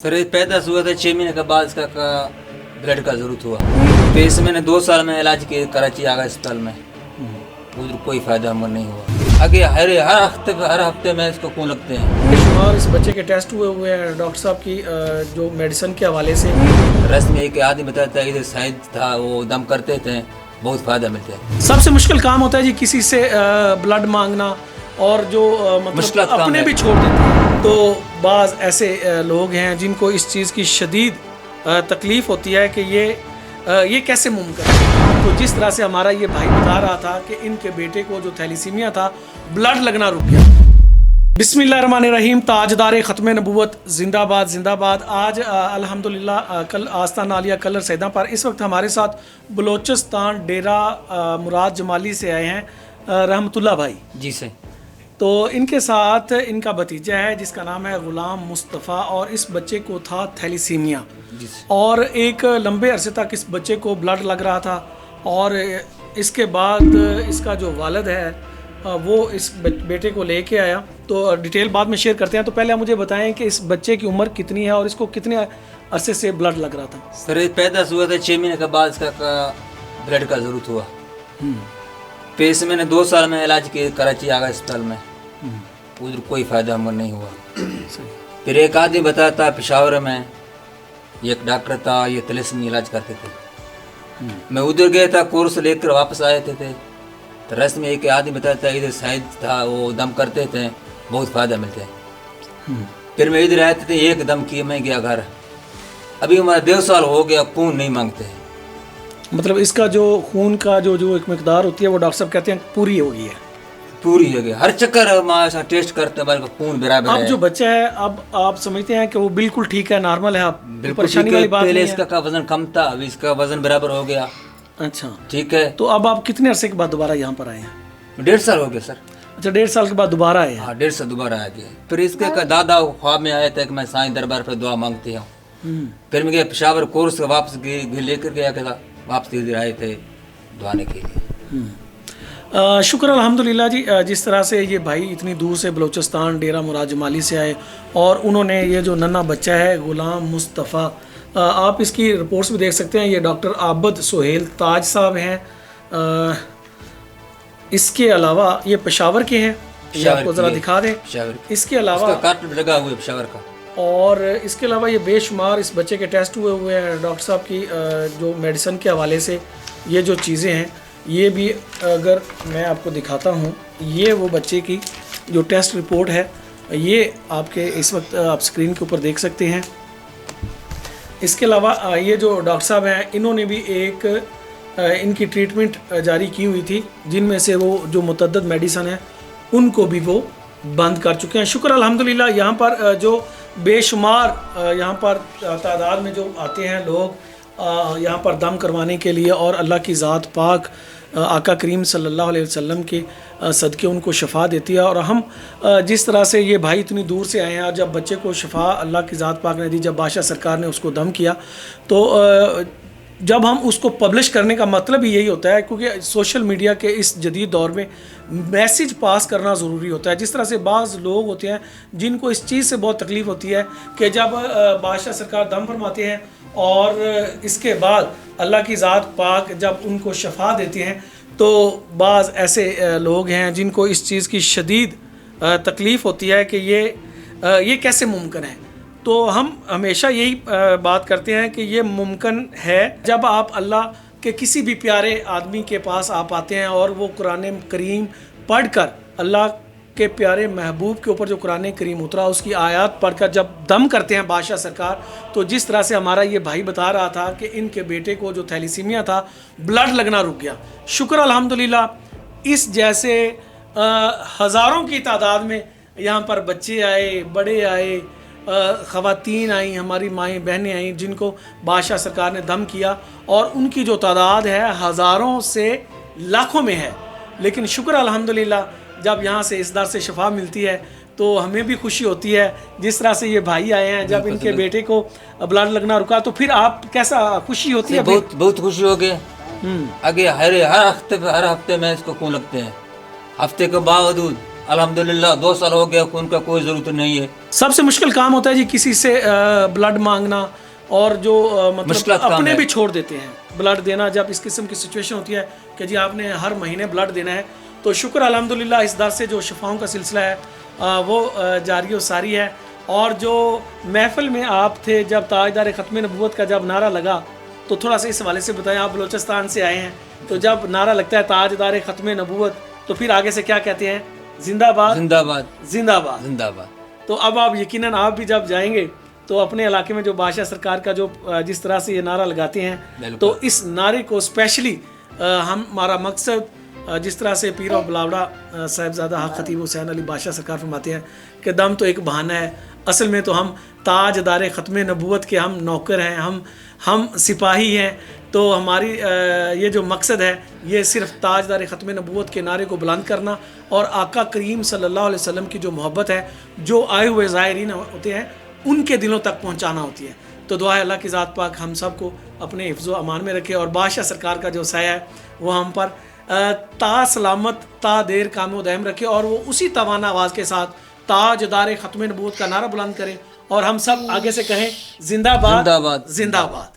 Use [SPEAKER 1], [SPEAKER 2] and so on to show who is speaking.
[SPEAKER 1] Sir ये पैदा हुआ था 6 महीने के बाद इसका ब्लड का जरूरत हुआ। फिर इसे मैंने 2 साल में इलाज किया कराची आगा अस्पताल में, उधर कोई फायदा हमको नहीं हुआ। आगे हर हफ्ते में इसको खून लगते हैं।
[SPEAKER 2] और इस बच्चे के टेस्ट हुए हैं डॉक्टर साहब की जो मेडिसिन के हवाले से।
[SPEAKER 1] रस्म में एक आदमी बताता है इधर शायद था वो दम करते थे, बहुत फायदा मिलता है।
[SPEAKER 2] सबसे मुश्किल काम होता है जी किसी से ब्लड मांगना, और जो मतलब अपने भी छोड़ देते हैं। तो बाज़ ऐसे लोग हैं जिनको इस चीज़ की शदीद तकलीफ़ होती है कि ये कैसे मुमकिन है। तो जिस तरह से हमारा ये भाई बता रहा था कि इनके बेटे को जो थैलीसीमिया था, ब्लड लगना रुक गया। बिस्मिल्लाहिर्रहमानिर्रहीम, ताजदार ख़त्म नबूवत जिंदाबाद जिंदाबाद। आज अल्हम्दुलिल्लाह कल आस्तान आलिया कलर सैदा पर इस वक्त हमारे साथ बलोचिस्तान डेरा मुराद जमाली से आए हैं रहमतुल्लाह भाई
[SPEAKER 1] जी से।
[SPEAKER 2] तो इनके साथ इनका भतीजा है जिसका नाम है गुलाम मुस्तफ़ा, और इस बच्चे को था थैलीसीमिया, और एक लंबे अरसे तक इस बच्चे को ब्लड लग रहा था। और इसके बाद इसका जो वालिद है वो इस बेटे को लेके आया। तो डिटेल बाद में शेयर करते हैं। तो पहले आप मुझे बताएं कि इस बच्चे की उम्र कितनी है और इसको कितने अरसे से ब्लड लग रहा था।
[SPEAKER 1] सर ये पैदा हुआ था 6 महीने के बाद इसका ब्लड का जरूरत हुआ। फिर इसे मैंने 2 साल में इलाज किया कराची आगा अस्पताल में, उधर कोई फायदा हमको नहीं हुआ। फिर एक आदमी बताया था पेशावर में एक डॉक्टर था, ये तिलिस्मी इलाज करते थे। मैं उधर गया था, कोर्स लेकर वापस आए थे तो रस्म में एक आदमी बताया था इधर शायद था वो दम करते थे, बहुत फायदा मिलता है। फिर मैं इधर आए थे, एक दम किए मैं गया घर। अभी हमारा 1.5 साल हो गया, खून नहीं मांगते हैं।
[SPEAKER 2] मतलब इसका जो खून का जो एक मिकदार होती है वो डॉक्टर साहब कहते हैं पूरी हो गई है।
[SPEAKER 1] पूरी हो गई, हर चक्कर हमारा टेस्ट करते हैं, खून बराबर है।
[SPEAKER 2] अब जो बच्चा है, अब आप समझते हैं कि वो बिल्कुल ठीक है, नॉर्मल है, आप
[SPEAKER 1] बिल्कुल
[SPEAKER 2] परेशानी वाली बात
[SPEAKER 1] पहले
[SPEAKER 2] नहीं है।
[SPEAKER 1] इसका वजन कम था, अभी इसका वजन बराबर हो गया।
[SPEAKER 2] अच्छा,
[SPEAKER 1] ठीक है।
[SPEAKER 2] तो अब आप कितने अरसे के बाद दोबारा यहाँ पर आए हैं?
[SPEAKER 1] 1.5 साल हो गया सर।
[SPEAKER 2] अच्छा, 1.5 साल के बाद दोबारा आए हैं।
[SPEAKER 1] हाँ, 1.5 साल दोबारा आ गया। फिर इसके का दादा ख्वाब में आया था कि मैं साईं दरबार पर दुआ मांगती हूँ। फिर मैं गया पेशावर कोर्स वापस लेकर गया था, वापस इधर आए थे दुआने के लिए।
[SPEAKER 2] शुक्र अल्हम्दुलिल्लाह जी, जिस तरह से ये भाई इतनी दूर से बलोचिस्तान डेरा मुराद जमाली से आए, और उन्होंने ये जो नन्हा बच्चा है गुलाम मुस्तफ़ा, आप इसकी रिपोर्ट्स भी देख सकते हैं। ये डॉक्टर आबद सुहेल ताज साहब हैं। इसके अलावा ये पेशावर के हैं, ये आपको ज़रा दिखा दें। इसके अलावा
[SPEAKER 1] कार्ड लगा हुआ है पेशावर का।
[SPEAKER 2] और इसके अलावा ये बेशुमार इस बच्चे के टेस्ट हुए हैं डॉक्टर साहब की जो मेडिसिन के हवाले से। ये जो चीज़ें हैं ये भी अगर मैं आपको दिखाता हूँ, ये वो बच्चे की जो टेस्ट रिपोर्ट है, ये आपके इस वक्त आप स्क्रीन के ऊपर देख सकते हैं। इसके अलावा ये जो डॉक्टर साहब हैं इन्होंने भी एक इनकी ट्रीटमेंट जारी की हुई थी, जिनमें से वो जो मुतअद्दिद मेडिसिन है उनको भी वो बंद कर चुके हैं। शुक्र अल्हम्दुलिल्लाह। यहाँ पर जो बेशुमार यहाँ पर तादाद में जो आते हैं लोग यहाँ पर दम करवाने के लिए, और अल्लाह की ज़ात पाक आका करीम सल्लल्लाहु अलैहि वसल्लम के सदक़े उनको शफ़ा देती है। और हम जिस तरह से ये भाई इतनी दूर से आए हैं, और जब बच्चे को शफ़ा अल्लाह की ज़ात पाक ने दी, जब बादशाह सरकार ने उसको दम किया, तो जब हम उसको पब्लिश करने का मतलब ही यही होता है, क्योंकि सोशल मीडिया के इस जदीद दौर में मैसेज पास करना ज़रूरी होता है। जिस तरह से बाज़ लोग होते हैं जिनको इस चीज़ से बहुत तकलीफ़ होती है कि जब बादशाह सरकार दम फरमाते हैं और इसके बाद अल्लाह की ज़ात पाक जब उनको शफ़ा देते हैं, तो बाज़ ऐसे लोग हैं जिनको इस चीज़ की शदीद तकलीफ़ होती है कि ये कैसे मुमकिन है। तो हम हमेशा यही बात करते हैं कि ये मुमकिन है जब आप अल्लाह के किसी भी प्यारे आदमी के पास आप आते हैं और वो कुरान करीम पढ़कर, अल्लाह के प्यारे महबूब के ऊपर जो कुरान करीम उतरा उसकी आयत पढ़कर जब दम करते हैं बादशाह सरकार। तो जिस तरह से हमारा ये भाई बता रहा था कि इनके बेटे को जो थैलीसीमिया था, ब्लड लगना रुक गया। शुक्र अल्हम्दुलिल्लाह। इस जैसे हज़ारों की तादाद में यहाँ पर बच्चे आए, बड़े आए, ख़वातीन आई, हमारी माएँ बहनें आई, जिनको बादशाह सरकार ने दम किया, और उनकी जो तादाद है हज़ारों से लाखों में है। लेकिन शुक्र अल्हम्दुलिल्लाह जब यहाँ से इस दर से शफा मिलती है तो हमें भी खुशी होती है। जिस तरह से ये भाई आए हैं, जब इनके बेटे को ब्लड लगना रुका, तो फिर आप कैसा खुशी होती है?
[SPEAKER 1] बहुत खुशी हो गई। आगे हर हफ्ते में इसको खून लगते हैं, हफ्ते के बावजूद अल्हम्दुलिल्लाह 2 साल हो गया, उनका कोई ज़रूरत नहीं है।
[SPEAKER 2] सबसे मुश्किल काम होता है जी किसी से ब्लड मांगना, और जो मतलब
[SPEAKER 1] मुश्किल काम
[SPEAKER 2] अपने
[SPEAKER 1] है।
[SPEAKER 2] भी छोड़ देते हैं ब्लड देना। जब इस किस्म की सिचुएशन होती है कि जी आपने हर महीने ब्लड देना है, तो शुक्र अल्हम्दुलिल्लाह इस दर से जो शिफाओं का सिलसिला है वो जारी व सारी है। और जो महफिल में आप थे जब ताजदार ख़त्म नबूवत का जब नारा लगा, तो थोड़ा सा इस हवाले से बताएं। आप बलोचिस्तान से आए हैं, तो जब नारा लगता है ताजदार ख़त्म नबूवत, तो फिर आगे से क्या कहते हैं? जिंदाबाद
[SPEAKER 1] जिंदाबाद
[SPEAKER 2] जिंदाबाद।
[SPEAKER 1] जिंदाबाद।
[SPEAKER 2] तो अब आप यकीनन आप भी जब जाएंगे तो अपने इलाके में जो बादशाह सरकार का जो जिस तरह से ये नारा लगाते हैं, तो इस नारे को स्पेशली हमारा मकसद जिस तरह से पीर बिलावड़ा साहिबजादा हक खतीब हुसैन अली बादशाह सरकार फरमाते हैं कि दम तो एक बहाना है, असल में तो हम ताजदार ख़त्म नबूवत के हम नौकर हैं, हम सिपाही हैं। तो हमारी ये जो मकसद है ये सिर्फ ताजदार ख़त्म नबूवत के नारे को बुलंद करना और आका करीम सल्लल्लाहु अलैहि वसल्लम की जो मोहब्बत है, जो आए हुए ज़ायरीन होते हैं उनके दिलों तक पहुंचाना होती है। तो दुआ है अल्लाह की ज़ात पाक हम सब को अपने हिफ्ज़ व अमान में रखे, और बादशाह सरकार का जो साया है वो हम पर ता सलामत ता देर काम दायम रखे, और वो उसी तवाना आवाज़ के साथ ताजदार ख़त्म नबूवत का नारा बुलंद करें, और हम सब आगे से कहें जिंदाबाद
[SPEAKER 1] जिंदाबाद
[SPEAKER 2] जिंदाबाद।